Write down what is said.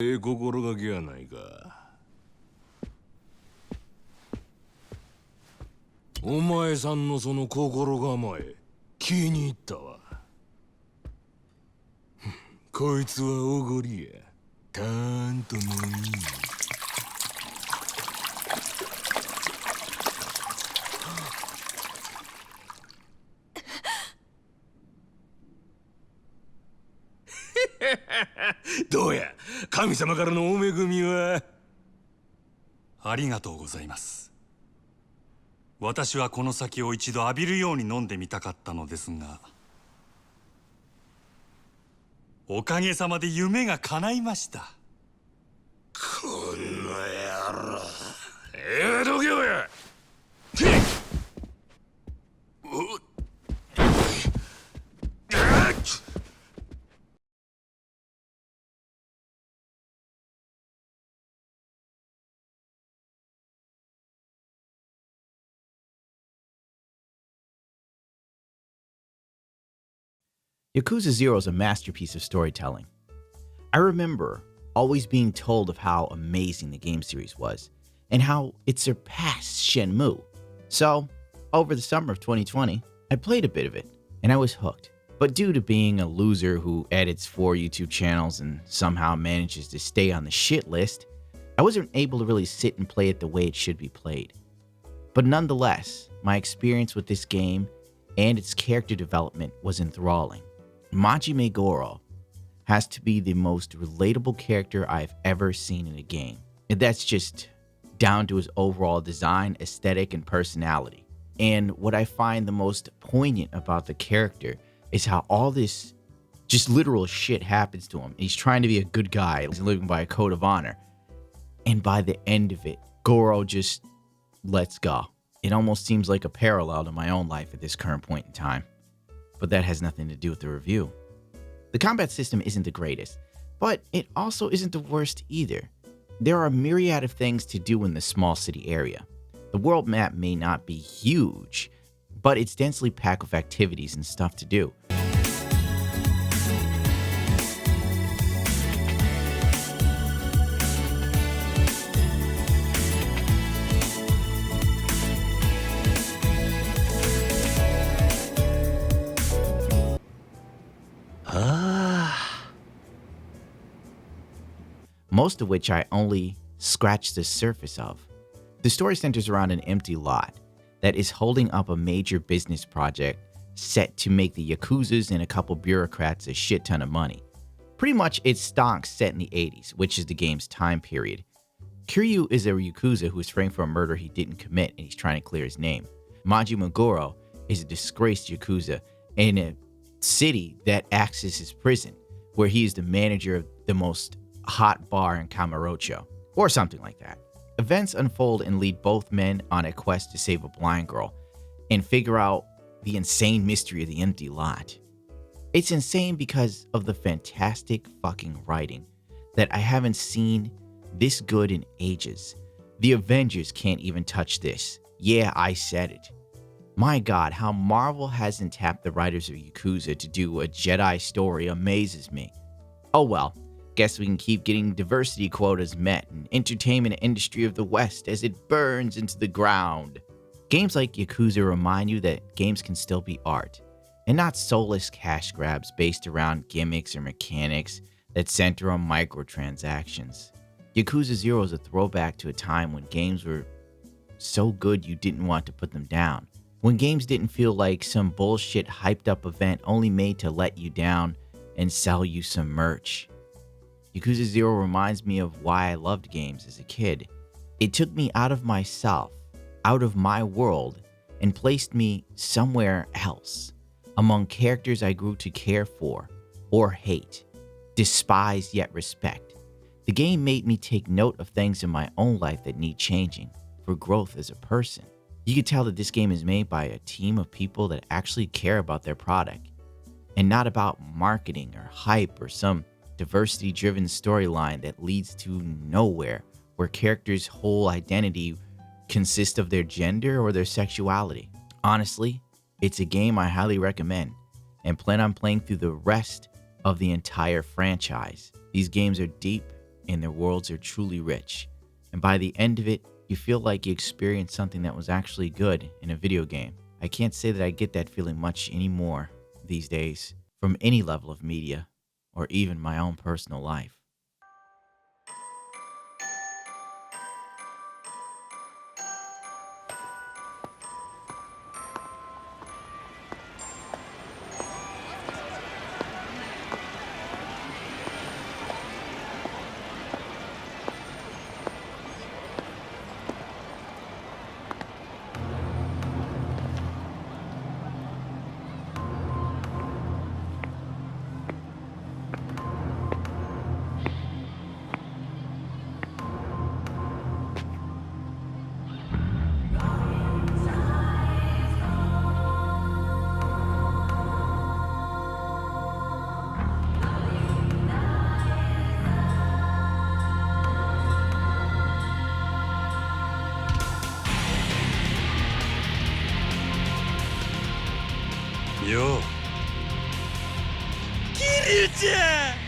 心がけやないか。お前さんのその心構え、気に入ったわ。こいつはおごりや。たーんと飲み。どうや、神様からのお恵みは。ありがとうございます。私はこの酒を一度浴びるように飲んでみたかったのですが、おかげさまで夢が叶いました。この野郎。どけよや。Yakuza 0 is a masterpiece of storytelling. I remember always being told of how amazing the game series was, and how it surpassed Shenmue. So, over the summer of 2020, I played a bit of it, and I was hooked. But due to being a loser who edits 4 YouTube channels and somehow manages to stay on the shit list, I wasn't able to really sit and play it the way it should be played. But nonetheless, my experience with this game and its character development was enthralling. Majime Goro has to be the most relatable character I've ever seen in a game. And that's just down to his overall design, aesthetic, and personality. And what I find the most poignant about the character is how all this just literal shit happens to him. He's trying to be a good guy, he's living by a code of honor. And by the end of it, Goro just lets go. It almost seems like a parallel to my own life at this current point in time. But that has nothing to do with the review. The combat system isn't the greatest, but it also isn't the worst either. There are a myriad of things to do in the small city area. The world map may not be huge, but it's densely packed with activities and stuff to do. Most of which I only scratched the surface of. The story centers around an empty lot that is holding up a major business project set to make the Yakuzas and a couple bureaucrats a shit ton of money. Pretty much it's stonks set in the 80s, which is the game's time period. Kiryu is a Yakuza who is framed for a murder he didn't commit and he's trying to clear his name. Majima Goro is a disgraced Yakuza in a city that acts as his prison, where he is the manager of the most hot bar in Kamurocho, or something like that. Events unfold and lead both men on a quest to save a blind girl and figure out the insane mystery of the empty lot. It's insane because of the fantastic fucking writing that I haven't seen this good in ages. The Avengers can't even touch this. Yeah, I said it. My god, how Marvel hasn't tapped the writers of Yakuza to do a Jedi story amazes me. Oh well. Guess we can keep getting diversity quotas met in entertainment industry of the West as it burns into the ground. Games like Yakuza remind you that games can still be art, and not soulless cash grabs based around gimmicks or mechanics that center on microtransactions. Yakuza 0 is a throwback to a time when games were so good you didn't want to put them down. When games didn't feel like some bullshit hyped up event only made to let you down and sell you some merch. Yakuza 0 reminds me of why I loved games as a kid. It took me out of myself, out of my world, and placed me somewhere else, among characters I grew to care for, or hate, despise yet respect. The game made me take note of things in my own life that need changing, for growth as a person. You could tell that this game is made by a team of people that actually care about their product, and not about marketing or hype or some diversity-driven storyline that leads to nowhere, where characters' whole identity consists of their gender or their sexuality. Honestly, it's a game I highly recommend and plan on playing through the rest of the entire franchise. These games are deep and their worlds are truly rich. And by the end of it, you feel like you experienced something that was actually good in a video game. I can't say that I get that feeling much anymore these days from any level of media or even my own personal life. Yo. Kiryu-chan!